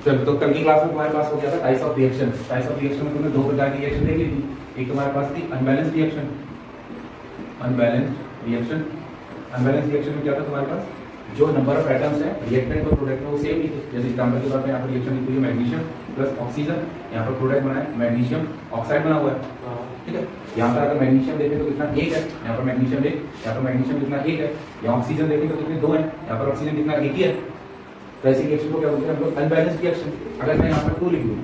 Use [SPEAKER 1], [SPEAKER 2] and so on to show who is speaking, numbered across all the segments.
[SPEAKER 1] चल तो कल की क्लास में तुम्हारे पास हो गया था types of reaction. Types of reaction में तुमने दो प्रकार की रिएक्शन देख ली थी। एक तुम्हारे पास थी unbalanced reaction. Unbalanced reaction, unbalanced reaction में क्या था तुम्हारे पास, जो नंबर ऑफ एटम्स है रिएक्टेंट और प्रोडक्ट में वो सेम नहीं थे। जैसे एग्जांपल के तौर पे यहाँ पर रिएक्शन लिखी हुई है मैग्नीशियम प्लस ऑक्सीजन, यहाँ पर प्रोडक्ट बना है मैग्नीशियम ऑक्साइड बना हुआ है, ठीक है। यहाँ पर अगर मैग्नीशियम देखें तो कितना एक है, यहाँ पर मैग्नीशियम एक, यहाँ पर मैग्नीशियम कितना एक है। यहाँ ऑक्सीजन देखें तो कितने दो है, यहाँ पर ऑक्सीजन कितना एक ही है। तो ऐसी रिएक्शन को क्या बोलते हैं हम लोग, अनबैलेंस्ड रिएक्शन। अगर मैं यहाँ पर 2 लिख दूँ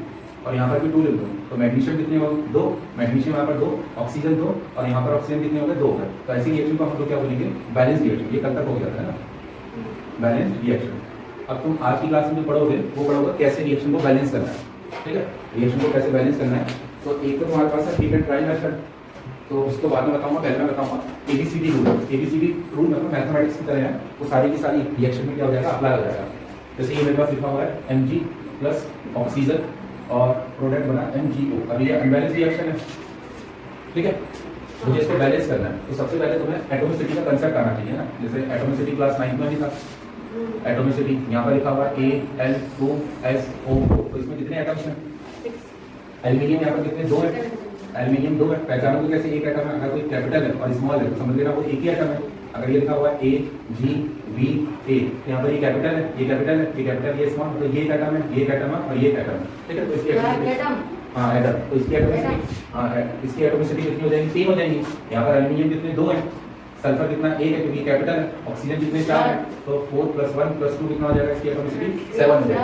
[SPEAKER 1] और यहाँ पर भी 2 लिख दूँ तो मैग्नीशियम कितने हो गए, 2, मैग्नीशियम यहाँ पर 2, ऑक्सीजन 2 और यहाँ पर ऑक्सीजन कितने हो गए, 2 हो गए। तो ऐसी रिएक्शन को हम लोग क्या बोलेंगे, बैलेंस रिएक्शन। ये कल तक हो गया था ना, बैलेंस रिएक्शन। अब तुम आज की क्लास में जो पढ़ोगे वो पढ़ोगे कैसे रिएक्शन को बैलेंस करना है, ठीक है। रिएक्शन को कैसे बैलेंस करना है, तो एक तो तुम्हारे पास है हीट एंड ट्रायल मेथड, तो उसको बाद में बताऊंगा, पहले मैं बताऊंगा एबीसीडी रूल। एबीसीडी रूल मतलब मैथमेटिक्स की तरह है, वो सारी की सारी रिएक्शन में क्या हो जाएगा, अप्लाई हो जाएगा। जैसे ये मेरे पास लिखा हुआ है Mg प्लस ऑक्सीजन और प्रोडक्ट बना MgO। अब ये अनबैलेंस रिएक्शन है, ठीक है। मुझे इसको बैलेंस करना है तो सबसे पहले तुम्हें एटोमिसिटी का कंसेप्ट आना चाहिए ना। जैसे एटोमिसिटी क्लास 9 में भी था, एटोमिसिटी यहाँ पर लिखा हुआ है Al2SO4। तो इसमें कितने एटम्स हैं, एल्यूमिनियम यहाँ पर कितने, 2 है, एल्यूमिनियम 2 है। पहचानोगे कैसे एक एटम है, अगर कोई कैपिटल है और स्मॉल है तो समझ लेना वो एक ही एटम है। अगर ये लिखा हुआ है AgBA, यहाँ पर ये कैपिटल है, ये कैपिटल है, ये कैपिटल, ये स्मॉल, तो ये एक एटम है, ये एक एटम है और ये एक एटम है, ठीक है। तो इसकी हाँ एटम, तो इसकी एटोमिसिटी, हाँ इसकी एटोमिसिटी कितनी हो जाएगी, 3 हो जाएंगी। यहाँ पर एल्यूमिनियम कितने, 2 है, सल्फर कितना 1 है क्योंकि कैपिटल है, ऑक्सीजन कितने 4 है, तो 4 + 1 + 2 कितना हो जाएगा, इसकी एटोमिसिटी 7 हो जाएगी।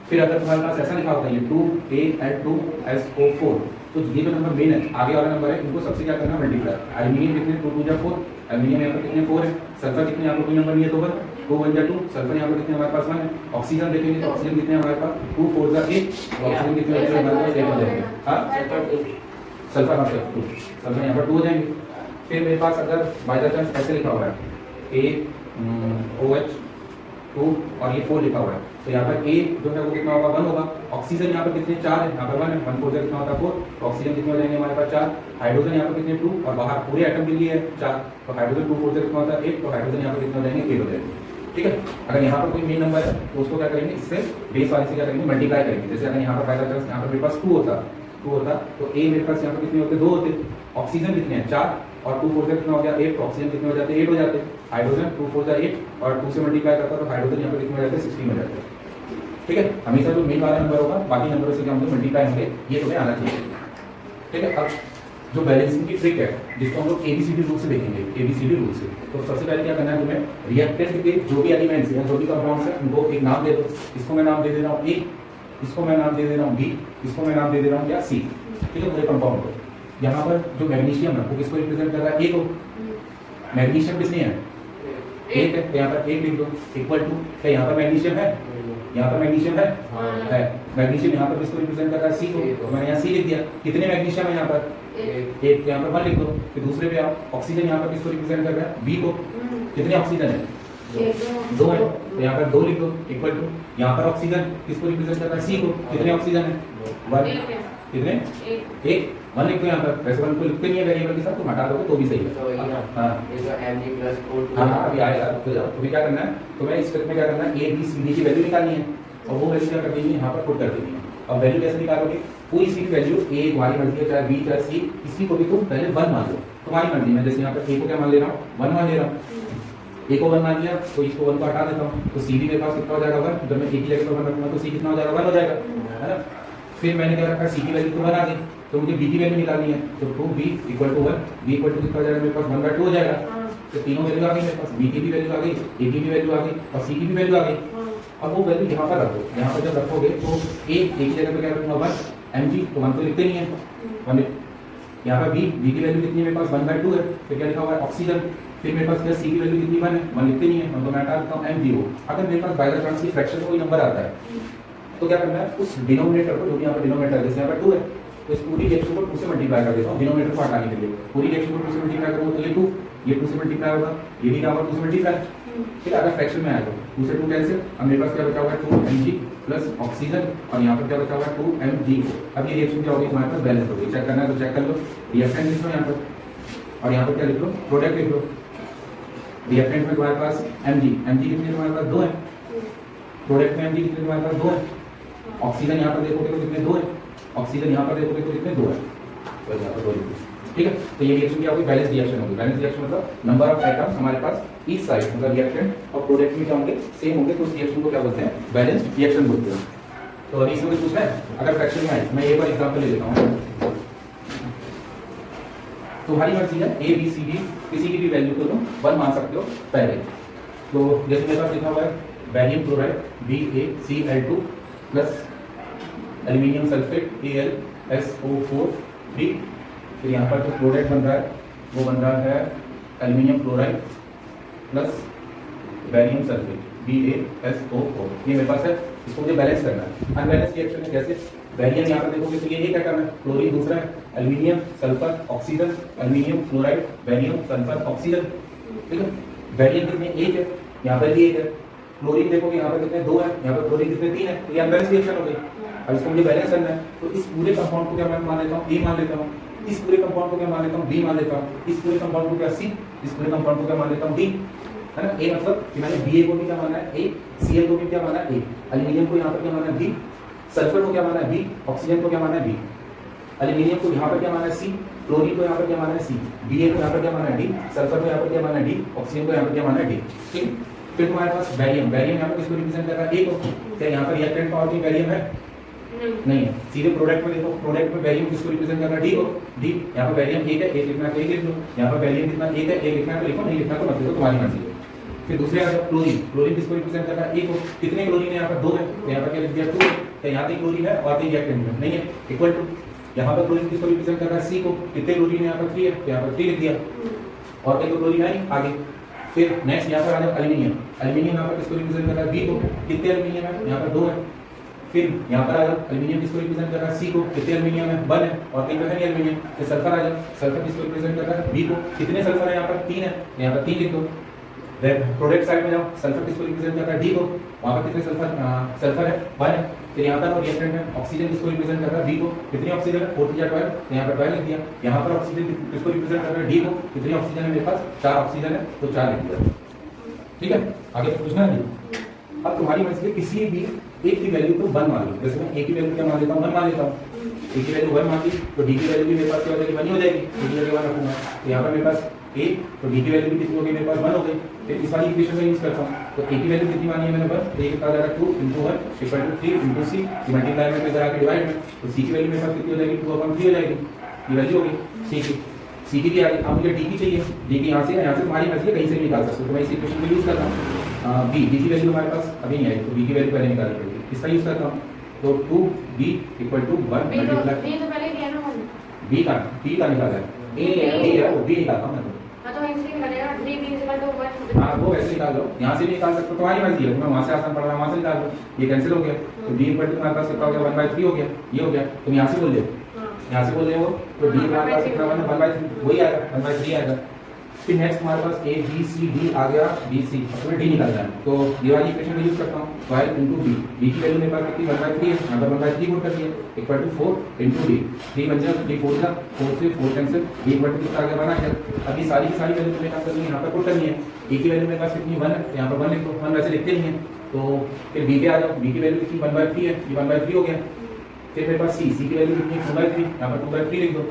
[SPEAKER 1] फिर अगर तुम्हारे पास ऐसा लिखा होता है ये 2Al2SO4, तो ये जो नंबर मेन है, आगे वाला नंबर है, इनको सबसे क्या करना, मल्टीप्लाई। एल्यूमिनियम कितने, 2 × 4, एल्यूमिनियम यहाँ पर कितने 4 है, सल्फर कितने, यहाँ पर कोई नंबर नहीं है तो 1, 2 × 2, सल्फर यहाँ पर कितने हमारे पास 1 है। ऑक्सीजन देखेंगे तो ऑक्सीजन कितने हमारे पास, 2 × 4 = 8, ऑक्सीजन कितने हो जाएंगे, हमारे पास 8 हो जाएंगे। हाँ सल्फर यहाँ पर 2, सल्फर यहाँ पर 2 हो जाएंगे। फिर मेरे पास अगर बाय द चांस ऐसे लिखा हुआ है AOH2 और ये 4 लिखा हुआ है, तो यहाँ पर A जो है वो कितना होगा, 1 होगा। ऑक्सीजन यहाँ पर कितने 4 है, यहाँ पर 1 है, 1 4 कितना होता है 4, तो ऑक्सीजन कितने हो जाएंगे हमारे पास 4। हाइड्रोजन यहाँ पर कितने 2 और बाहर पूरे एटम के लिए है 4, तो हाइड्रोजन 2 4 कितना होता है 8, तो हाइड्रोजन यहाँ पर कितना हो जाएंगे 8 हो जाएंगे, ठीक है। अगर यहाँ पर कोई मेन नंबर है तो उसको क्या करेंगे, इससे बेस वाले से क्या करेंगे, मल्टीप्लाई करेंगे। जैसे अगर यहाँ पर बाय द चांस यहाँ पर मेरे पास 2 होता तो A मेरे पास यहाँ पर कितने होते, 2 होते। ऑक्सीजन कितने हैं 4 और 2 4 से कितना हो गया 8, तो ऑक्सीजन कितने हो जाते, 8 हो जाते। हाइड्रोजन 2 4 = 8 और 2 से मल्टीप्लाई करता तो हाइड्रोजन यहाँ पर कितने हो जाते, 16 हो जाते, ठीक है। हमेशा जो मेन वाला नंबर होगा बाकी नंबरों से क्या होंगे, मल्टीप्लाई होंगे, ये तुम्हें आना चाहिए, ठीक है। अब जो बैलेंसिंग की ट्रिक है जिसको हम लोग एबीसीडी रूल से देखेंगे, एबीसीडी रूल से, तो सबसे पहले क्या करना है तुम्हें, रिएक्टेंट के जो भी एलिमेंट्स हैं, जो भी कंपाउंड्स हैं, उनको एक नाम दे दो। इसको मैं नाम दे दे रहा हूँ A, इसको मैं नाम दे दे रहा हूँ B, इसको मैं नाम दे दे रहा हूँ क्या, C, ठीक है। पूरे कंपाउंड को यहाँ पर जो मैग्नीशियम है वो किसको रिप्रेजेंट कर रहा है, A को। मैग्नीशियम कितने हैं, 1 है, तो यहाँ पर 1 लिख दो, इक्वल टू, क्या यहाँ पर मैग्नीशियम है, यहाँ पर मैग्नीशियम है, मैग्नीशियम यहाँ पर किसको रिप्रेजेंट कर रहा है, C को, तो मैंने यहाँ C लिख दिया। कितने मैग्नीशियम है यहाँ पर, 1, यहाँ पर 1 लिख दो। फिर दूसरे पे आओ, ऑक्सीजन यहाँ पर किसको रिप्रेजेंट कर रहा है, B को। कितने ऑक्सीजन है, 2 है, तो यहाँ पर 2 लिख दो, इक्वल टू, यहाँ पर ऑक्सीजन किसको रिप्रेजेंट कर रहा है, C को। कितने ऑक्सीजन है, 1, कितने 1 1 लिख दो यहाँ पर। वैसे 1 को लिखते नहीं है वेरिएबल के साथ, तुम हटा दोगे तो भी सही है। हाँ अभी आएगा, तो अभी क्या करना है, तो मैं इस स्टेप में क्या करना है, A B C D की वैल्यू निकालनी है और वो वैल्यू क्या कर देनी है, यहाँ पर पुट कर देनी है। अब वैल्यू कैसे निकालोगे, कोई सी वैल्यू A तुम्हारी मर्जी है, चाहे B चाहे C, किसी को भी तुम पहले 1 मान लो, तुम्हारी मर्जी में। जैसे यहाँ पर A को क्या मान ले रहा हूँ, 1 मान ले रहा हूँ, A को 1 मान लिया तो इसको 1 को हटा देता हूँ, तो C भी मेरे पास कितना हो जाएगा 1। जब मैं A की जगह पर 1 रखूंगा तो C कितना हो जाएगा, 1 हो जाएगा, है ना। फिर मैंने क्या रखा, C की वैल्यू तो 1 आ गई, तो मुझे B की वैल्यू निकालनी है, तो 2B = 1, B = कितना हो जाएगा मेरे पास, 1/2 हो जाएगा। तो तीनों वैल्यू आ गई मेरे पास, B की भी वैल्यू आ गई, A की भी वैल्यू आ गई और C की भी वैल्यू आ गई। अब वो वैल्यू यहाँ पर रखो, यहाँ पर जब रखोगे तो A की जगह पर क्या रखूंगा 1, Mg, तो 1 तो लिखते नहीं है, 1। यहाँ पर B की वैल्यू कितनी है मेरे पास, 1/2 है। फिर क्या लिखा हुआ है, ऑक्सीजन। फिर मेरे पास क्या, C की वैल्यू कितनी 1 है, 1 लिखते नहीं है, तो मैं हटा देता हूँ MgO। अगर मेरे पास बाय द चांस की फ्रैक्शन में कोई नंबर आता है तो क्या करना है, उस डिनोमिनेटर को, जो भी यहाँ पर डिनोमिनेटर जैसे यहाँ पर 2 है, तो इस पूरी रिएक्शन को 2 से मल्टीप्लाई कर देता हूँ डिनोमिनेटर को हटाने के लिए। पूरी रिएक्शन को 2 से मल्टीप्लाई करूँगा तो ये 2 से मल्टीप्लाई होगा, ये भी क्या होगा 2 से मल्टीप्लाई, ठीक है। अगर फ्रैक्शन में आएगा 2 से 2 कैंसिल। अब मेरे पास क्या बचा हुआ है, 2Mg प्लस ऑक्सीजन और यहाँ पर क्या बचा हुआ है, 2MgO। अब ये रिएक्शन क्या होगी, तुम्हारे पास बैलेंस होगी। चेक करना है तो चेक कर लो, रिएक्टेंट लिख लो यहाँ पर और यहाँ पर क्या लिख लो, प्रोडक्ट लिख लो। रिएक्टेंट में तुम्हारे पास Mg कितने तुम्हारे पास 2 है, प्रोडक्ट में Mg कितने तुम्हारे पास 2 है, ऑक्सीजन यहाँ पर देखोगे तो कितने 2 है, ऑक्सीजन यहाँ पर देखोगे तो कितने 2 है, तो यहाँ पर 2 लिखो। ठीक है, तो ये रिएक्शन क्या होगी, बैलेंस रिएक्शन होगी। बैलेंस रिएक्शन मतलब नंबर ऑफ एटम्स हमारे पास इस साइड मतलब रिएक्टेंट और प्रोडक्ट में क्या होंगे, सेम होंगे, तो उस रिएक्शन को क्या बोलते हैं, बैलेंस रिएक्शन बोलते हैं। तो अभी इसमें पूछना है, अगर फ्रैक्शन में आए, मैं एक बार एग्जांपल ले लेता हूँ। तुम्हारी मर्जी है, ए बी सी डी किसी की भी वैल्यू को तुम 1 मान सकते हो पहले। तो जैसे मेरे पास लिखा हुआ है barium chloride BaCl2 plus aluminium sulphate AlSO4 3, फिर यहाँ पर जो प्रोडक्ट बन रहा है वो बन रहा है aluminium chloride plus barium sulphate BaSO4, ये मेरे पास है। इसको मुझे बैलेंस करना है। अनबैलेंस रिएक्शन है, जैसे बैरियम यहाँ पर देखोगे तो ये क्या करना है, क्लोरीन दूसरा है, aluminium sulphur oxygen, aluminium chloride barium sulphur oxygen. ठीक है, बैरियम कितने 1 है, यहाँ पर भी 1 है, क्लोरीन देखोगे यहाँ पर कितने 2 है, यहाँ पर क्लोरीन कितने 3 है, तो ये अनबैलेंस रिएक्शन हो गई। अब इसको मुझे बैलेंस करना है, तो इस पूरे कंपाउंड को क्या मैं मान लेता हूँ, ए मान लेता हूँ, इस पूरे कंपाउंड को क्या मान लेता हूँ, बी मान लेता हूँ, इस पूरे कंपाउंड को क्या सी, इस पूरे कंपाउंड को क्या मान लेता हूँ, डी, है ना। ए मतलब कि मैंने बी को भी क्या माना है ए, Cl को भी क्या माना है ए, एल्यूमिनियम को यहाँ पर क्या माना है बी, सल्फर को क्या माना है बी, ऑक्सीजन को क्या माना है बी, एल्यूमिनियम को यहाँ पर क्या माना है सी, क्लोरीन को यहाँ पर क्या माना है सी, Ba को यहाँ पर क्या माना है डी, सल्फर को यहाँ पर क्या माना है डी, ऑक्सीजन को यहाँ पर क्या माना है डी। ठीक, फिर तुम्हारे पास बैरियम, बैरियम यहाँ पर किसको रिप्रेजेंट कर रहा है, ए को। क्या यहाँ पर रिएक्टेंट पावर की बैरियम है, नहीं है। सीधे प्रोडक्ट में देखो, प्रोडक्ट में बैरियम किसको रिप्रेजेंट कर रहा है, डी को। डी यहाँ पर बैरियम 1 है, 1 लिखना है तो 1 लिख लो, यहाँ पर बैरियम कितना 1 है, 1 लिखना है तो लिखो, नहीं लिखना तो मत लिखो, तुम्हारी मर्जी है। फिर दूसरे आ जाओ क्लोरीन, क्लोरीन किसको रिप्रेजेंट कर रहा है, ए को। कितने क्लोरीन है यहाँ पर 2 है, तो यहाँ पर क्या लिख दिया 2 है, तो यहाँ पे क्लोरीन है और रिएक्टेंट में नहीं है, इक्वल टू यहाँ पर क्लोरीन किसको रिप्रेजेंट कर रहा है, सी को। कितने क्लोरीन है यहाँ पर 3 है, तो यहाँ पर 3 लिख दिया, और कहीं तो क्लोरीन है नहीं आगे। फिर नेक्स्ट यहाँ पर आ जाओ एल्यूमिनियम, एल्यूमिनियम यहाँ पर किसको रिप्रेजेंट कर रहा है, बी को। कितने एल्यूमिनियम है, यहाँ पर 2 है। फिर यहाँ पर आ जाओ एल्यूमिनियम किसको रिप्रेजेंट कर रहा है, सी को। कितने एल्यूमिनियम है, 1 है, और कहीं पर है नहीं एल्यूमिनियम। फिर सल्फर आ जाओ, सल्फर किसको रिप्रेजेंट कर रहा है, बी को। कितने सल्फर है यहाँ पर, 3 है, यहाँ पर 3 लिख दो। प्रोडक्ट साइड में जाओ, सल्फर किसको रिप्रेजेंट कर रहा है, डी को। वहाँ पर कितने सल्फर है, 1 है। फिर यहाँ पर रिएक्टेंट में ऑक्सीजन किसको रिप्रेजेंट कर रहा है, बी को। कितनी ऑक्सीजन है, 4 3 12, तो यहाँ पर 12 लिख दिया। यहाँ पर ऑक्सीजन किसको रिप्रेजेंट कर रहा है, डी को। कितनी ऑक्सीजन है मेरे पास, 4 ऑक्सीजन है, तो 4 लिख दिया। ठीक है, आगे पूछना है नहीं। अब तुम्हारी मर्जी है, किसी भी एक की वैल्यू को 1 मान लो। जैसे मैं ए की वैल्यू क्या मान लेता हूँ, 1 मान लेता हूँ। ए की वैल्यू 1 मान ली तो डी की वैल्यू भी मेरे पास क्या हो जाएगी, 1 ही हो जाएगी। डी की वैल्यू 1 रखूंगा, तो यहाँ पर मेरे पास ए, तो डी की वैल्यू भी कितनी होगी मेरे पास, 1 हो गई। फिर इस वाली इक्वेशन में यूज करता हूँ, तो ए की वैल्यू कितनी मानी है मैंने 1, तो ये कितना आ जाएगा 2 × 1 इक्वल टू 3 × सी, मल्टीप्लाई में इधर आके डिवाइड में, तो सी की वैल्यू मेरे पास कितनी हो जाएगी, 2/3 हो जाएगी। ये वैल्यू होगी सी की, सी की भी आ गई। अब मुझे डी की चाहिए, डी की यहाँ से तुम्हारी मर्जी है, कहीं से भी निकाल सकते हो। तो मैं इस इक्वेशन को यूज करता हूँ, बी की वैल्यू हमारे पास अभी नहीं आई, तो बी की वैल्यू पहले निकालनी पड़ेगी। इसका यूज करता हूँ, तो 2b = 1 मल्टीप्लाई
[SPEAKER 2] तो पहले दिया ना हमने,
[SPEAKER 1] बी का निकाला है, ए है वो बी निकालता हूँ मैं।
[SPEAKER 2] हां तो ऐसे निकालेगा 3b = 1।
[SPEAKER 1] हाँ वो ऐसे निकाल लो, यहाँ से भी निकाल सकते हो, तुम्हारी मर्जी है। मैं वहाँ से आसान पड़ रहा हूँ, वहाँ से निकाल लो, ये कैंसिल हो गया। तो b = तुम्हारे पास कितना हो गया, 1/3 हो गया। ये हो गया, तुम यहाँ से बोल रहे हो, यहाँ से बोल रहे हो, तो d हमारे पास कितना बना, 1/3 वही आएगा, 1/3 आएगा। फिर नेक्स्ट हमारे पास a b c d आ गया, b c, अब तुम्हें d निकालना है। तो ये वाली इक्वेशन में यूज करता हूँ, 12 × b, b की वैल्यू मेरे पास कितनी 1/3 है, यहाँ पर 1/3 पुट कर दिया, इक्वल टू 4 × d, 3 बन जाएगा, 3 4 4 से 4 कैंसिल, b = कितना आ गया, 1 आ गया। अभी सारी की सारी वैल्यू तुम्हें क्या करनी है, यहाँ पर पुट करनी है। a की वैल्यू मेरे पास कितनी 1 है, यहाँ पर 1 लिख दो, 1 वैसे लिखते नहीं है। तो फिर b पे आ जाओ, b की वैल्यू कितनी 1/3 है, ये 1/3 हो गया। फिर मेरे पास c की वैल्यू कितनी 2/3, यहाँ पर 2/3 लिख दो।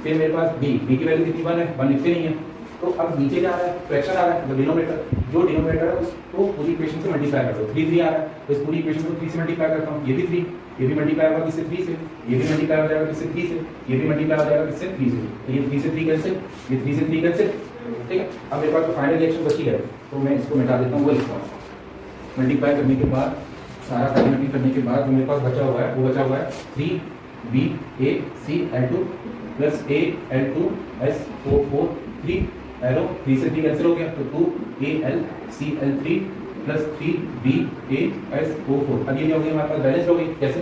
[SPEAKER 1] फिर मेरे पास b की वैल्यू कितनी 1 है, 1 लिखते नहीं है। तो अब नीचे क्या आ रहा है, फ्रैक्शन आ रहा है, मतलब डिनोमिनेटर, जो डिनोमिनेटर है उसको पूरी इक्वेशन से मल्टीप्लाई कर दो। 3 3 आ रहा है, तो इस पूरी इक्वेशन को 3 से मल्टीप्लाई करता हूँ, ये भी 3, ये भी मल्टीप्लाई होगा किससे, 3 से, ये भी मल्टीप्लाई हो जाएगा किससे, 3 से, ये भी मल्टीप्लाई हो जाएगा किससे, 3 से। तो ये 3 से 3 कैंसिल, ये 3 से 3 कैंसिल। ठीक है, अब मेरे पास तो फाइनल रिएक्शन बची है, तो मैं इसको मिटा देता हूँ, वो लिखता हूँ। मल्टीप्लाई करने के बाद, सारा कैलकुलेट करने के बाद जो मेरे पास बचा हुआ है, वो बचा हुआ है 3BaCl2 + AL2SO4 3 एरो 3 से 3 कैंसिल हो गया, तो 2AlCl3 + 3BaSO4। अब ये क्या हो गया, हमारे पास बैलेंस हो गई। कैसे,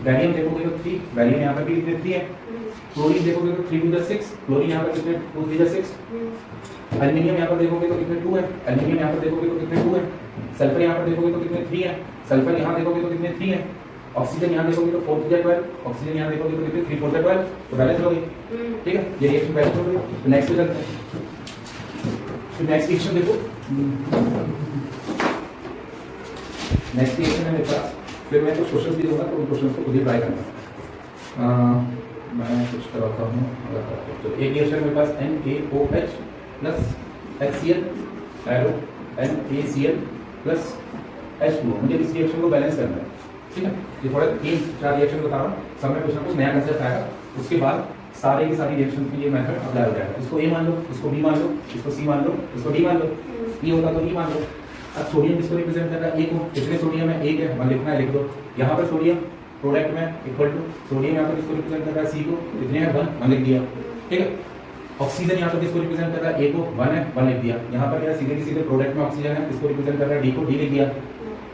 [SPEAKER 1] बैरियम देखोगे तो 3, बैरियम यहाँ पर भी कितने 3 है। क्लोरीन देखोगे तो 3 × 6, क्लोरीन यहाँ पर कितने 2 3 6। एल्यूमिनियम यहाँ पर देखोगे तो कितने 2 है, एल्यूमिनियम यहाँ पर देखोगे तो कितने 2 है। सल्फर यहाँ पर देखोगे तो कितने 3 है, सल्फर यहाँ देखोगे तो कितने 3 है। ऑक्सीजन यहाँ देखोगे तो 4 3 12, ऑक्सीजन यहाँ देखोगे तो कितने 3 4 12, तो बैलेंस हो गई। ठीक है, ये रिएक्शन बैलेंस हो गई। तो नेक्स्ट पे चलते हैं। तो नेक्स्ट रिएक्शन देखो, नेक्स्ट रिएक्शन है मेरे पास फिर मैं कुछ क्वेश्चन भी दूंगा तो उन क्वेश्चन को खुद ही ट्राई करना। मैं कुछ कराता हूँ। तो एक रिएक्शन मेरे पास NaOH plus HCl arrow NaCl plus H2O। मुझे इस रिएक्शन को बैलेंस करना है, ठीक है। ये थोड़ा 3-4 रिएक्शन बता रहा हूँ, सब में कुछ ना कुछ नया कंसेप्ट आएगा। उसके बाद सारे की सारी रिएक्शन के लिए मेथड अप्लाई हो जाएगा। इसको A मान लो, इसको B मान लो, इसको C मान लो, इसको D मान लो, E होगा तो E मान लो। अब सोडियम किसको रिप्रेजेंट कर रहा है? A को। कितने सोडियम है? 1 है, 1 लिखना है, लिख दो। यहाँ पर सोडियम प्रोडक्ट में इक्वल टू सोडियम यहाँ पर किसको रिप्रेजेंट कर रहा है? C को। कितने हैं? 1 लिख दिया, ठीक है। ऑक्सीजन यहाँ पर किसको रिप्रेजेंट कर रहा है? A को, 1 है, 1 लिख दिया। यहाँ पर क्या सीधे सीधे प्रोडक्ट में ऑक्सीजन है, किसको रिप्रेजेंट कर रहा है? D को, D लिख दिया,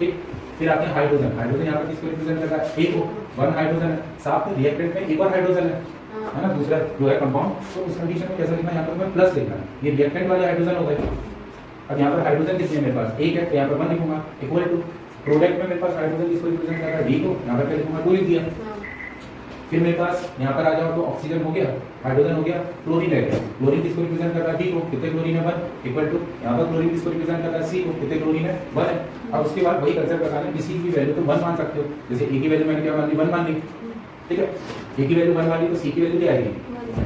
[SPEAKER 1] ठीक। फिर आते हैं हाइड्रोजन। हाइड्रोजन यहाँ पर किसको रिप्रेजेंट कर रहा है? A को, 1 हाइड्रोजन है, साथ में रिएक्टेंट में एक और हाइड्रोजन है ना, दूसरा जो है कंपाउंड। तो उस कंडीशन में कैसा लिखना है? यहाँ पर मैं प्लस लिखना है, ये रिएक्टेंट वाले हाइड्रोजन हो गए। अब यहाँ पर हाइड्रोजन कितने हैं मेरे पास? 1 है, तो यहाँ पर 1 लिखूंगा, इक्वल टू प्रोडक्ट में मेरे पास हाइड्रोजन किसको रिप्रेजेंट कर रहा है? D को, यहाँ पर क्या लिखूंगा? 2 लिख दिया। फिर मेरे पास यहाँ पर आ जाओ तो ऑक्सीजन हो गया, हाइड्रोजन हो गया, क्लोरीन रह गया। क्लोरीन किसको रिप्रेजेंट कर रहा है? B को। कितने क्लोरीन है? 1 इक्वल टू यहाँ पर क्लोरीन किसको रिप्रेजेंट कर रहा है? C को। कितने क्लोरीन है? 1 है। अब उसके बाद वही कंसेप्ट लगा लें, किसी की वैल्यू तो 1 मान सकते हो। जैसे A की वैल्यू मैंने क्या मान ली? 1 मान ली, ठीक है। A की वैल्यू 1 मान ली तो C की वैल्यू क्या आएगी?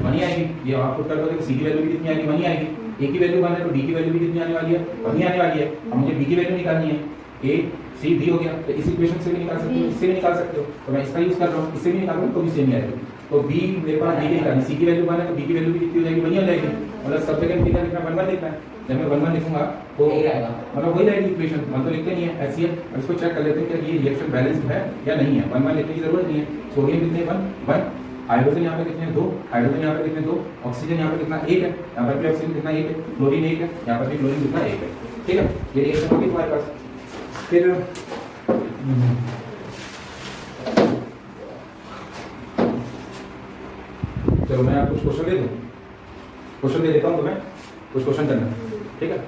[SPEAKER 1] 1 ही आएगी। ये आप पुट कर दोगे तो C की वैल्यू भी कितनी आएगी? 1 ही आएगी। A की वैल्यू 1 है तो D की वैल्यू भी कितनी आने वाली है? 1 ही आने वाली है। अब मुझे B की वैल्यू निकालनी है, A C D हो गया, तो इस इक्वेशन से भी निकाल सकते हो, इससे भी निकाल सकते हो। तो मैं इसका यूज कर रहा हूँ, इससे भी निकाल रहा हूँ तो भी सेम ही आएगी। तो B मेरे पास D की निकालनी, C की वैल्यू 1 है तो B की वैल्यू भी कितनी हो जाएगी? 1 ही हो जाएगी। मतलब सब जगह कितना लिखना है? 1 लिखना है। जब मैं 1 लिखूंगा तो मतलब वही रहेगी इक्वेशन। 1 तो लिखते नहीं है HCl। अब इसको चेक कर लेते हैं कि ये रिएक्शन बैलेंस्ड है या नहीं है। 1 लिखने की जरूरत नहीं है। सोडियम कितने? 1 हाइड्रोजन यहाँ पे कितने? 2 हाइड्रोजन यहाँ पे कितने? 2 ऑक्सीजन यहाँ पे कितना? 1 है, यहाँ पर भी ऑक्सीजन कितना? 1 है, क्लोरीन 1 है, यहाँ पर भी क्लोरीन कितना? 1 है, ठीक है। ये रिएक्शन होगी तुम्हारे पास। फिर चलो मैं आपको क्वेश्चन दे दूँ, क्वेश्चन दे देता हूँ तुम्हें, कुछ क्वेश्चन करना, ठीक है।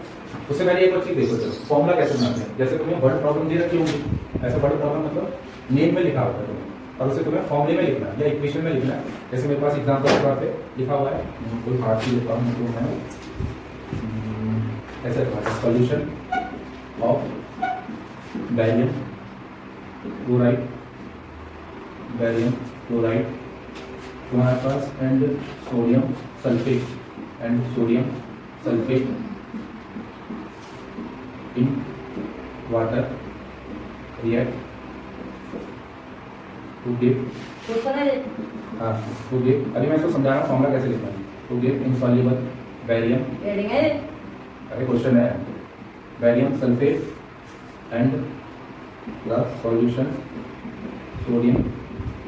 [SPEAKER 1] उससे पहले एक और चीज देखो, चलो फॉर्मूला कैसे बनाते हैं। जैसे तुम्हें वर्ड प्रॉब्लम दे रखी होगी, ऐसा वर्ड प्रॉब्लम मतलब नेम में लिखा होता है तुम्हें, और उसे तुम्हें फॉर्मूले में लिखना है या इक्वेशन में लिखना है। जैसे मेरे पास एग्जाम्पल के तौर पे लिखा हुआ है, कोई हार्ड सी लिखा हूँ तो मैं ऐसे लिखा है, solution of barium chloride, barium chloride तुम्हारे पास and sodium sulphate in water react to give, हाँ टू गिव, अभी मैं इसको समझा रहा हूँ फॉर्मूला कैसे लिखना है। टू गिव इनसॉल्युबल बैरियम, अरे क्वेश्चन है, barium sulphate and plus solution sodium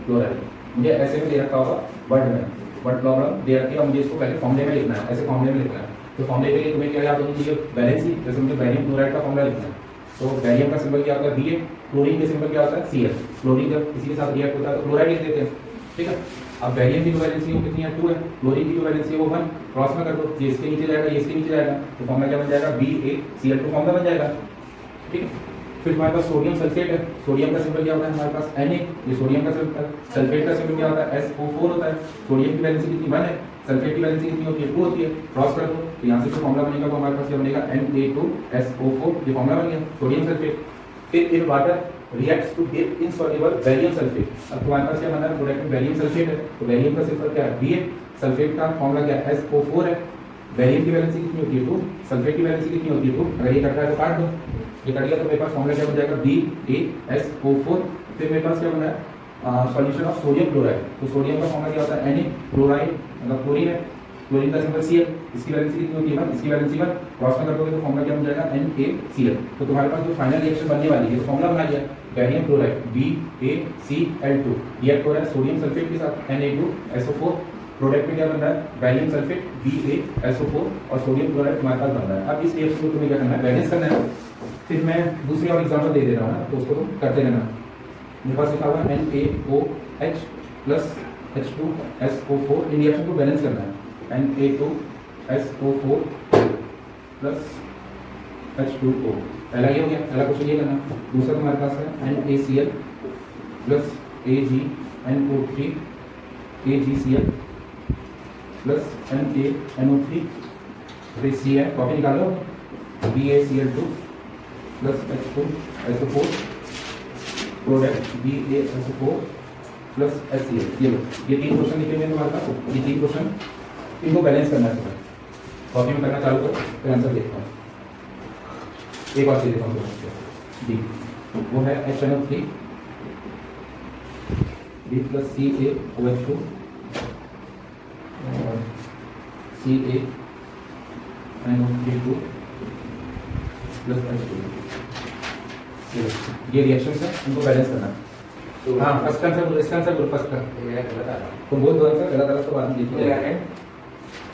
[SPEAKER 1] chloride. मुझे ऐसे में दे रखा होगा वर्ड में, वर्ड प्रॉब्लम दे रखी है, मुझे इसको पहले फॉर्मूले में लिखना है, ऐसे फॉर्मूले में लिखना है। तो फॉर्मूले के लिए तुम्हें क्या याद होनी चाहिए? बैलेंस ही। जैसे मुझे बैरियम क्लोराइड का फॉर्मूला लिखना है, तो बैरियम का सिंबल क्या होता है? Ba, क्लोरीन का सिंबल क्या होता है? Cl। क्लोरीन जब किसी के साथ रिएक्ट होता है तो क्लोराइड लिख देते हैं, ठीक है। अब बैरियम की जो वैलेंसी है कितनी है? 2 है, क्लोरीन की जो वैलेंसी है वो 1, क्रॉस में कर दो, ये इसके नीचे जाएगा, ये इसके नीचे जाएगा, तो फॉर्मूला क्या बन जाएगा? BaCl2 फॉर्मूला बन जाएगा, ठीक है। फिर हमारे पास सोडियम सल्फेट है, सोडियम का सिंबल क्या होता है हमारे पास? Na, ये सोडियम का सिंबल, सल्फेट का सिंबल क्या होता है? SO4 होता है। सोडियम की वैलेंसी कितनी? 1 है, सल्फेट की वैलेंसी कितनी होती है? 2 होती है, क्रॉस कर दो, तो यहाँ से जो फॉर्मूला बनेगा वो हमारे पास क्या बनेगा? Na2SO4, ये फॉर्मूला बन गया सोडियम सल्फेट। फिर in water reacts to give insoluble barium sulphate. अब तुम्हारे पास क्या बना है? प्रोडक्ट में बैरियम सल्फेट है, तो बैरियम का सिंबल क्या है? Ba, सल्फेट का फॉर्मूला क्या है? SO4 है। बैरियम की वैलेंसी कितनी होती है? 2, सल्फेट की वैलेंसी कितनी होती है? 2। अगर ये कट रहा है तो काट दो, ये कट गया तो मेरे पास फॉर्मूला क्या बन जाएगा? BaSO4। फिर मेरे पास क्या बना है? सॉल्यूशन ऑफ सोडियम क्लोराइड, तो सोडियम का फॉर्मूला क्या होता है? Na, क्लोराइड मतलब क्लोरीन है, क्लोरीन का सिंबल Cl, इसकी वैलेंसी कितनी होती है? 1, इसकी वैलेंसी 1, क्रॉस में कर दोगे तो फॉर्मूला क्या बन जाएगा? NaCl। तो तुम्हारे पास जो फाइनल रिएक्शन बनने वाली है, तो फॉर्मूला बना लिया, बैरियम क्लोराइड BaCl2 रिएक्ट हो रहा है सोडियम सल्फेट के साथ Na2SO4, प्रोडक्ट में क्या बन रहा है? बैरियम सल्फेट BaSO4 और सोडियम क्लोराइड तुम्हारे पास बन रहा है। अब इस रिएक्शन को तुम्हें क्या करना है? बैलेंस करना है। फिर मैं दूसरी और एग्जांपल दे रहा हूँ ना, तो उसको तुम करते रहना। मेरे पास लिखा हुआ है NaOH प्लस H2SO4, इन रिएक्शन को बैलेंस करना है। Na2SO4 प्लस H2O, पहला ये हो गया, पहला क्वेश्चन ये करना। दूसरा तुम्हारे पास है NaCl plus AgNO3 AgCl plus NaNO3, फिर C है, कॉपी निकालो, BaCl2 plus H2SO4 product BaSO4 plus HCl। ये लो, ये 3 क्वेश्चन लिखे हुए हैं तुम्हारे पास। ये 3 क्वेश्चन इनको बैलेंस करना है। कॉपी में करना चालू करो, फिर आंसर देखता हूँ। एक और चीज देखता हूँ, डी वो है HNO3 B प्लस CaOH2 और CaNO3 प्लस H2। ये रिएक्शन है, इनको बैलेंस करना। तो हाँ, फर्स्ट आंसर बोलो, इसका आंसर बोलो फर्स्ट का। तुम बोल दो आंसर, गलत आंसर तो बाद में लिखो।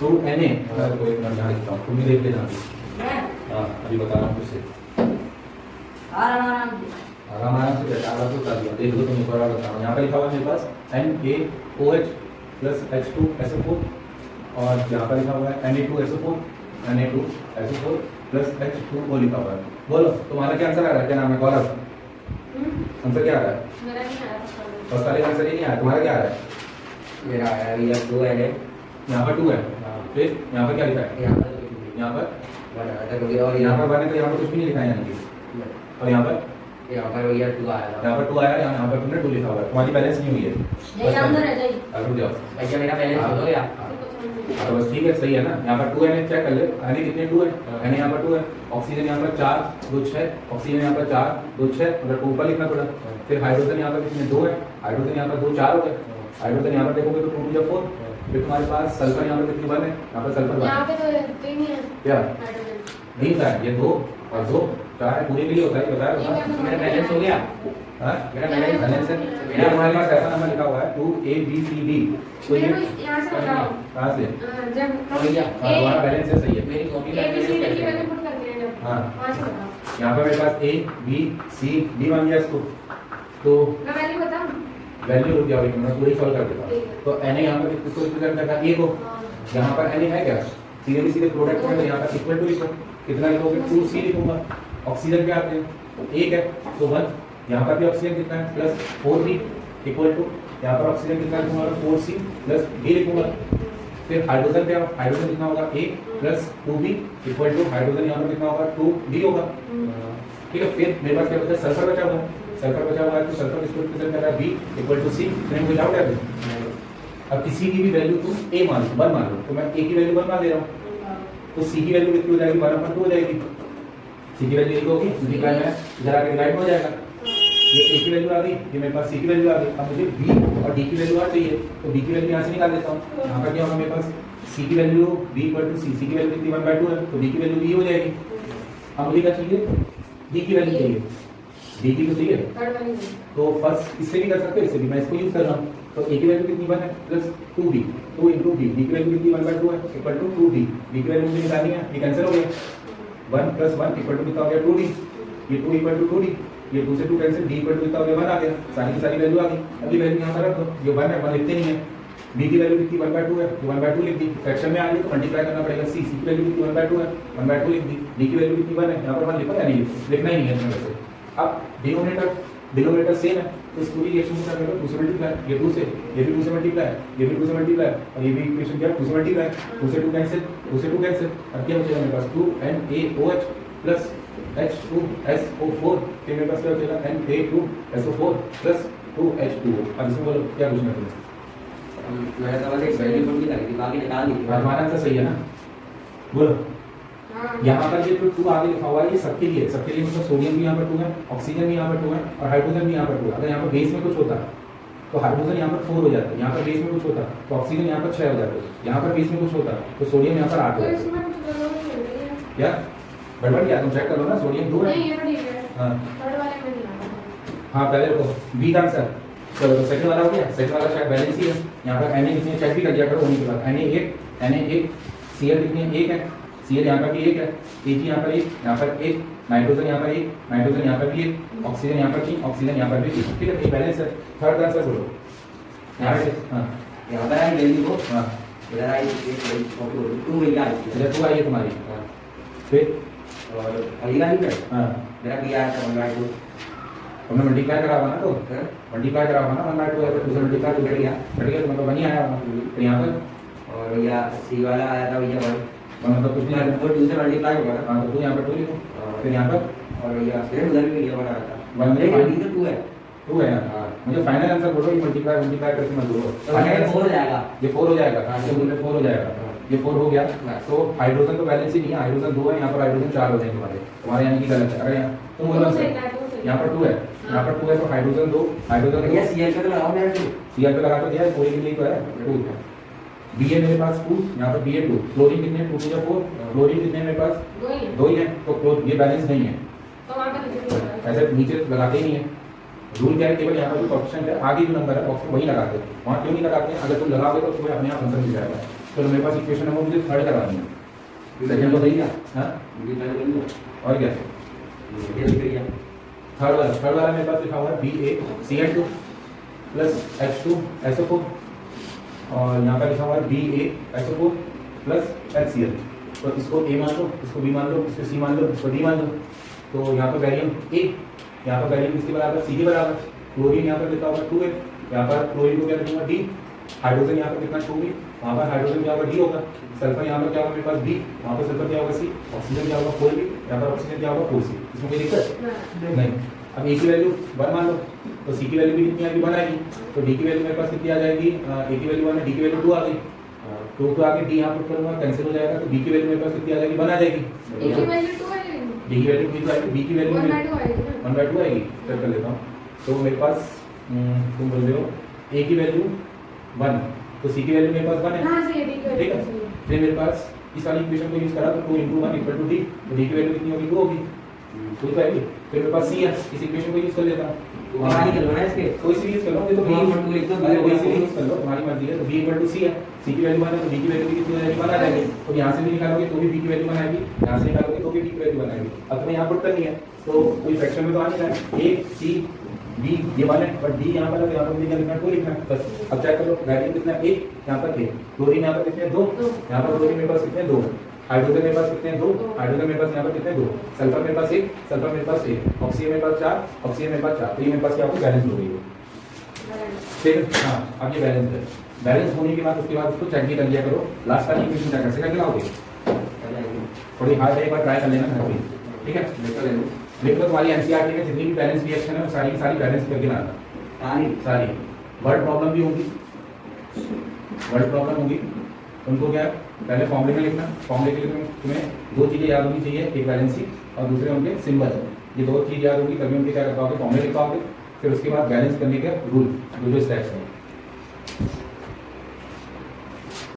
[SPEAKER 1] 2Na कोई मैं यहाँ लिखता हूँ, तुम भी देख लेना अभी। हाँ, अभी बता रहा हूँ तुझसे। आराम से बैठा रहा तो बता दिया, देख लो तुम एक बार बता रहा हूँ। यहाँ पे लिखा हुआ है मेरे पास NaOH प्लस H2SO4 और यहाँ पर लिखा हुआ है Na2SO4 Na2SO4 प्लस H2O लिखा हुआ है। बोलो तुम्हारा क्या आंसर आ रहा है? क्या नाम है? गौरव। आंसर क्या आ रहा है?
[SPEAKER 2] मेरा नहीं आ रहा
[SPEAKER 1] फर्स्ट वाले का आंसर ही नहीं आया, तुम्हारा क्या आ रहा है?
[SPEAKER 3] मेरा आया भैया 2 है।
[SPEAKER 1] यहाँ पर 2 है, फिर यहाँ पर क्या लिखा है?
[SPEAKER 3] यहाँ पर
[SPEAKER 1] यहाँ पर
[SPEAKER 3] 1 आया था क्योंकि, और
[SPEAKER 1] यहाँ पर 1 है तो यहाँ पर कुछ भी नहीं लिखा है यानी कि। और यहाँ पर
[SPEAKER 3] भैया 2 आया था।
[SPEAKER 1] यहाँ पर 2 आया, यहाँ पर तुमने 2 लिखा हुआ है। तुम्हारी बैलेंस नहीं हुई है।
[SPEAKER 2] यही आंसर है जी।
[SPEAKER 1] रुक जाओ।
[SPEAKER 3] भैया मेरा बैलेंस हो गया।
[SPEAKER 1] हाँ, तो बस ठीक है, सही है ना। यहाँ पर 2 है, चेक कर ले। यानी कितने 2 है? यानी यहाँ पर 2 है। ऑक्सीजन यहाँ पर 4 2 6, ऑक्सीजन यहाँ पर 4 2 6, मतलब 2 ऊपर लिखना पड़ा। फिर हाइड्रोजन यहाँ पर कितने 2 है, हाइड्रोजन यहाँ पर 2 4 हो गए। हाइड्रोजन यहाँ पर देखोगे तो 2 2 4। फिर तुम्हारे पास सल्फर यहाँ पर कितनी 1 है? यहाँ पर सल्फर 1
[SPEAKER 2] यहाँ पे तो 3 ही है
[SPEAKER 1] क्या
[SPEAKER 2] हाइड्रोजन।
[SPEAKER 1] 3 का है, ये 2 और 2 4 है, पूरे के लिए होता है, बताया था।
[SPEAKER 3] मेरा बैलेंस हो गया।
[SPEAKER 1] हाँ,
[SPEAKER 3] मेरा बैलेंस
[SPEAKER 1] है। ये हमारे पास ऐसा नंबर लिखा हुआ है 2ABCD। तो ये
[SPEAKER 2] यहाँ से बताओ।
[SPEAKER 1] कहाँ से?
[SPEAKER 2] जब
[SPEAKER 3] भैया
[SPEAKER 1] तुम्हारा बैलेंस है, सही है।
[SPEAKER 3] मेरी कॉपी में
[SPEAKER 2] ABCD की वैल्यू पुट करते हैं जब।
[SPEAKER 1] हाँ।
[SPEAKER 2] वहाँ से बताओ।
[SPEAKER 1] यहाँ पर मेरे पास A B C D बन गया इसको। तो
[SPEAKER 2] मैं वैल्यू बताऊँ?
[SPEAKER 1] वैल्यू रुक जाओ, मैं पूरी सॉल्व कर देता हूँ। तो Na यहाँ पर किसको रिप्रेजेंट करता है? A को। यहाँ पर Na है क्या? सीधे सीधे प्रोडक्ट में, तो यहाँ पर इक्वल टू लिखो। कितना लिखोगे? 2C लिखूंगा। ऑक्सीजन क्या आते हैं? 1 है तो 1। यहाँ पर भी ऑक्सीजन कितना है? प्लस 4B इक्वल टू, यहाँ पर ऑक्सीजन कितना लिखूंगा? 4C प्लस B लिखूंगा। फिर हाइड्रोजन पे आओ, हाइड्रोजन कितना होगा? A plus 2B equal to, hydrogen यहाँ पर कितना होगा? 2B होगा। ठीक है, फिर मेरे पास क्या बचा? सल्फर बचा हुआ है। सल्फर बचा हुआ है तो सल्फर किसको रिप्रेजेंट कर रहा है? B equal to C। इसमें कोई डाउट है अभी? अब किसी की भी वैल्यू तुम A मान लो, 1 मान लो, तो मैं A की वैल्यू 1 मान ले रहा हूँ। तो C की वैल्यू कितनी हो जाएगी? 1/2 हो जाएगी। C की वैल्यू 1 होगी, मल्टीप्लाई में इधर आके डिवाइड हो जाएगा। ये A की वैल्यू आ गई, ये मेरे पास C की वैल्यू आ गई। अब मुझे B और D की वैल्यू आ चाहिए, तो B की वैल्यू यहाँ से निकाल देता हूँ। यहाँ पर क्या होगा मेरे पास? C की value B equal to C की वैल्यू कितनी? 1/2 है, तो B की वैल्यू B हो जाएगी। अब मुझे क्या चाहिए? D की वैल्यू चाहिए। D की तो चाहिए,
[SPEAKER 2] थर्ड वाली में।
[SPEAKER 1] तो फर्स्ट इससे भी कर सकते हो, इससे भी। मैं इसको यूज कर रहा हूँ। तो A की वैल्यू कितनी 1 है plus 2B, 2 into B। D की वैल्यू कितनी? 1/2 है इक्वल टू 2B। D की वैल्यू मुझे निकालनी है, ये कैंसिल हो गया। 1 प्लस 1 इक्वल टू कितना हो गया? 2D। ये 2 इक्वल टू 2D, ये 2 से 2 कैंसिल, D इक्वल टू कितना हो गया? 1 आ गया। सारी की सारी वैल्यू आ गई। अभी वैल्यू यहाँ पर रख दो, ये 1 है, 1 लिखते नहीं है। B की वैल्यू कितनी? 1/2 है, तो 1/2 लिख दी। फ्रैक्शन में आ गई तो मल्टीप्लाई करना पड़ेगा। C की वैल्यू कितनी? 1/2 है, 1/2 लिख दी। D की वैल्यू कितनी? 1 है, यहाँ पर 1 लिखो या नहीं लिखना ही नहीं है इसमें वैसे। अब डिनोमिनेटर सेम है, तो इस पूरी रिएक्शन को क्या करो? 2 से मल्टीप्लाई, ये 2 से, ये भी 2 से मल्टीप्लाई, ये भी 2 से मल्टीप्लाई, और ये भी इक्वेशन क्या है? 2 से मल्टीप्लाई, 2 से 2 कैंसिल, 2 से 2 कैंसिल। अब क्या बचेगा मेरे पास? 2NaOH plus H2SO4। फिर मेरे पास क्या बचेगा? Na2SO4 plus 2H2O। अब इसमें बोलो क्या पूछना है तुम्हें?
[SPEAKER 3] मैंने तो बस एक वैल्यू पुट की करी थी, बाकी निकाल दी।
[SPEAKER 1] हमारा आंसर सही है ना? बोलो।
[SPEAKER 2] हाँ।
[SPEAKER 1] यहाँ पर ये जो 2 आगे लिखा हुआ है, ये सबके लिए मतलब सोडियम भी यहाँ पर 2 है, ऑक्सीजन भी यहाँ पर 2 है, और हाइड्रोजन भी यहाँ पर 2 है। अगर यहाँ पर बेस में कुछ होता तो हाइड्रोजन यहाँ पर 4 हो जाता है, यहाँ पर बेस में कुछ होता तो ऑक्सीजन यहाँ पर 6 हो जाता, यहाँ पर बेस में कुछ होता तो सोडियम यहाँ पर 8 हो
[SPEAKER 2] तो
[SPEAKER 1] जाता।
[SPEAKER 2] इसमें कुछ गड़बड़ नहीं है।
[SPEAKER 1] क्या गड़बड़? क्या तुम चेक कर लो ना, सोडियम 2 है।
[SPEAKER 2] नहीं ये तो ठीक है।
[SPEAKER 1] हाँ
[SPEAKER 2] थर्ड वाले में नहीं आ रहा।
[SPEAKER 1] हाँ, पहले रखो बी का आंसर। चलो तो सेकंड वाला हो गया। सेकंड वाला शायद बैलेंस ही है। यहाँ पर Na कितनी चेक भी कर दिया करो होने के बाद। Na1 Cl कितनी है? 1 है। Cl यहाँ पर भी 1 है, Ag यहाँ पर 1, यहाँ पर 1, नाइट्रोजन यहाँ पर 1, नाइट्रोजन यहाँ पर भी 1, ऑक्सीजन यहाँ पर 3, ऑक्सीजन यहाँ पर भी 1। ठीक है, ये बैलेंस है। थर्ड आंसर बोलो यहाँ से। हाँ
[SPEAKER 3] यहाँ पर आई वैल्यू को,
[SPEAKER 1] हाँ,
[SPEAKER 3] इधर आई एक कॉपी हो गई, 2 मिल गया।
[SPEAKER 1] अच्छा 2 आई है तुम्हारी।
[SPEAKER 3] हाँ,
[SPEAKER 1] फिर
[SPEAKER 3] और अगली वाली में
[SPEAKER 1] हाँ,
[SPEAKER 3] मेरा भी आया था 1/2।
[SPEAKER 1] तुमने मल्टीप्लाई करा होगा ना, तो
[SPEAKER 3] हाँ?
[SPEAKER 1] मल्टीप्लाई करा होगा ना 1/2 है, तो 2 से मल्टीप्लाई तो बढ़ गया तो मतलब 1 ही आया होगा। फिर यहाँ पर
[SPEAKER 3] और भैया C वाला आया था भैया 1,
[SPEAKER 1] मतलब कुछ नहीं है।
[SPEAKER 3] वो 2 से मल्टीप्लाई होगा ना।
[SPEAKER 1] हाँ, तो 2 यहाँ पर 2 लिखो। फिर यहाँ पर
[SPEAKER 3] और भैया फिर उधर भी भैया 1 आया था।
[SPEAKER 1] 1
[SPEAKER 3] लेकिन D तो 2 है।
[SPEAKER 1] 2 है यार।
[SPEAKER 3] हाँ।
[SPEAKER 1] मुझे फाइनल आंसर बोलो, ये मल्टीप्लाई करके मत बोलो।
[SPEAKER 3] तो ये 4 हो जाएगा।
[SPEAKER 1] ये 4 हो जाएगा।
[SPEAKER 3] हाँ।
[SPEAKER 1] तो बोले 4 हो जाएगा।
[SPEAKER 3] हाँ।
[SPEAKER 1] ये 4 हो गया।
[SPEAKER 3] हाँ।
[SPEAKER 1] तो हाइड्रोजन तो बैलेंस ही नहीं है, हाइड्रोजन 2 है, यहाँ पर हाइड्रोजन 4 हो जाएंगे तुम्हारे यानी कि गलत है। अगर यहाँ तुम बोलो यहाँ पर 2 है, यहाँ पर 2 है तो हाइड्रोजन 2, हाइड्रोजन
[SPEAKER 3] भैया Cl पे तो लगाओ मेरा 2।
[SPEAKER 1] Cl पे लगा तो दिया है, पूरे के लिए तो है 2। Ba मेरे पास 2, यहाँ पर Ba2, क्लोरीन कितने 2 to the 4, क्लोरीन कितने मेरे पास 2 ही है, तो ये बैलेंस नहीं है,
[SPEAKER 2] तो वहाँ पर नीचे नहीं लगा।
[SPEAKER 1] ऐसे नीचे लगाते ही नहीं है। रूल क्या है, केवल यहाँ पर जो कोएफिशिएंट है आगे जो नंबर है बॉक्स में वही लगाते हैं, वहाँ क्यों नहीं लगाते हैं? अगर तुम लगाओगे तो तुम्हें अपने आप आंसर मिल जाएगा। तो मेरे पास इक्वेशन है वो मुझे थर्ड करवानी है। सेकंड तो सही है, हाँ और क्या थर्ड वाला मेरे पास लिखा हुआ है BaCl2 प्लस H2 SO4 और यहाँ पर लिखा हुआ है BaSO4 प्लस HCl। तो इसको A मान लो, इसको B मान लो, इसको C मान लो, इसको D मान लो। तो यहाँ पर वैल्यू A, यहाँ पर वैल्यू किसके बराबर? C के बराबर। क्लोरीन यहाँ पर लिखा हुआ 2 है, यहाँ पर क्लोरीन को क्या लिखूंगा D। हाइड्रोजन यहाँ पर कितना 2 है, वहाँ पर हाइड्रोजन क्या होगा D होगा। सल्फर यहाँ पर क्या होगा मेरे पास B, वहाँ पर सल्फर क्या होगा C। ऑक्सीजन क्या होगा 4B, यहाँ पर ऑक्सीजन क्या होगा 4C। इसमें कोई दिक्कत नहीं। अब A की वैल्यू 1 मान लो, तो C की वैल्यू भी कितनी आएगी? 1 आएगी। तो D की वैल्यू मेरे पास कितनी आ जाएगी? A की वैल्यू 1 है, D की वैल्यू 2 आ गई। 2 को आगे D यहाँ पर करूँगा, कैंसिल हो जाएगा, तो B की वैल्यू मेरे पास कितनी आ जाएगी? 1 आ जाएगी।
[SPEAKER 2] A की वैल्यू 2 है,
[SPEAKER 1] D की वैल्यू कितनी आएगी? B की वैल्यू
[SPEAKER 2] 1/2 आएगी ना।
[SPEAKER 1] 1/2 आएगी। चेक कर लेता हूँ। तो मेरे पास तुम बोल रहे हो A की वैल्यू 1, तो C की वैल्यू मेरे पास 1 है।
[SPEAKER 2] हाँ सही है, D की
[SPEAKER 1] ठीक है,
[SPEAKER 2] वैल्यू।
[SPEAKER 1] फिर मेरे पास इस वाली इक्वेशन को यूज करा तो 2 × 1 = D, तो D की वैल्यू कितनी होगी? 2 होगी। तो ये आएगी। फिर मेरे पास C है, इस इक्वेशन को यूज कर लेता हूँ।
[SPEAKER 3] वहाँ निकलना है इसके।
[SPEAKER 1] कोई सी यूज कर लो, ये तो
[SPEAKER 3] B = 2 लिख दो,
[SPEAKER 1] अरे कोई सी यूज कर लो, तुम्हारी मर्जी है। तो B = C है, C की वैल्यू 1 है, तो D की वैल्यू भी कितनी हो जाएगी? 1 आ जाएगी। तो यहाँ से भी निकालोगे तो भी B की वैल्यू 1 आएगी, यहाँ से निकालोगे तो भी B की वैल्यू 1 आएगी। अब तुम्हें यहाँ पुट करनी है, तो कोई फ्रैक्शन में तो आ नहीं रहा है। A C B ये 1 है, बट D यहाँ पर है, तो यहाँ पर मुझे क्या लिखना है? 2 लिखना है बस। अब चेक करो, वैल्यू कितना है? 1, यहाँ पर 1, क्लोरीन यहाँ पर कितने? 2, यहाँ पर क्लोरीन मेरे पास कितने? 2, हाइड्रोजन मेरे पास कितने? 2, हाइड्रोजन मेरे पास यहाँ पर कितने? 2, सल्फर मेरे पास 1, सल्फर मेरे पास 1, ऑक्सीजन मेरे पास 4, ऑक्सीजन मेरे पास 4। तो ये मेरे पास क्या होगा? बैलेंस हो गई है। फिर हाँ, अब ये बैलेंस है। बैलेंस होने के बाद उसके बाद उसको चेक भी कर लिया करो। लास्ट वाली इक्वेशन क्या कैसे करके लाओगे? थोड़ी हार्ड है, एक बार ट्राई कर लेना घर पे, ठीक है? लिख लो तुम्हारी एनसीईआरटी में जितनी भी बैलेंस रिएक्शन है वो सारी की सारी बैलेंस करके लाना। सारी वर्ड प्रॉब्लम भी होगी, वर्ड प्रॉब्लम होगी। उनको क्या है, पहले फॉर्मूले में लिखना। फॉर्मूले के लिए तुम्हें 2 चीज़ें याद होनी चाहिए, एक बैलेंसी और दूसरे उनके सिंबल। ये 2 चीज़ याद होगी तभी उनके क्या कर पाओगे? फॉर्मूले लिख पाओगे। फिर उसके बाद बैलेंस करने के रूल, जो स्टेप्स हैं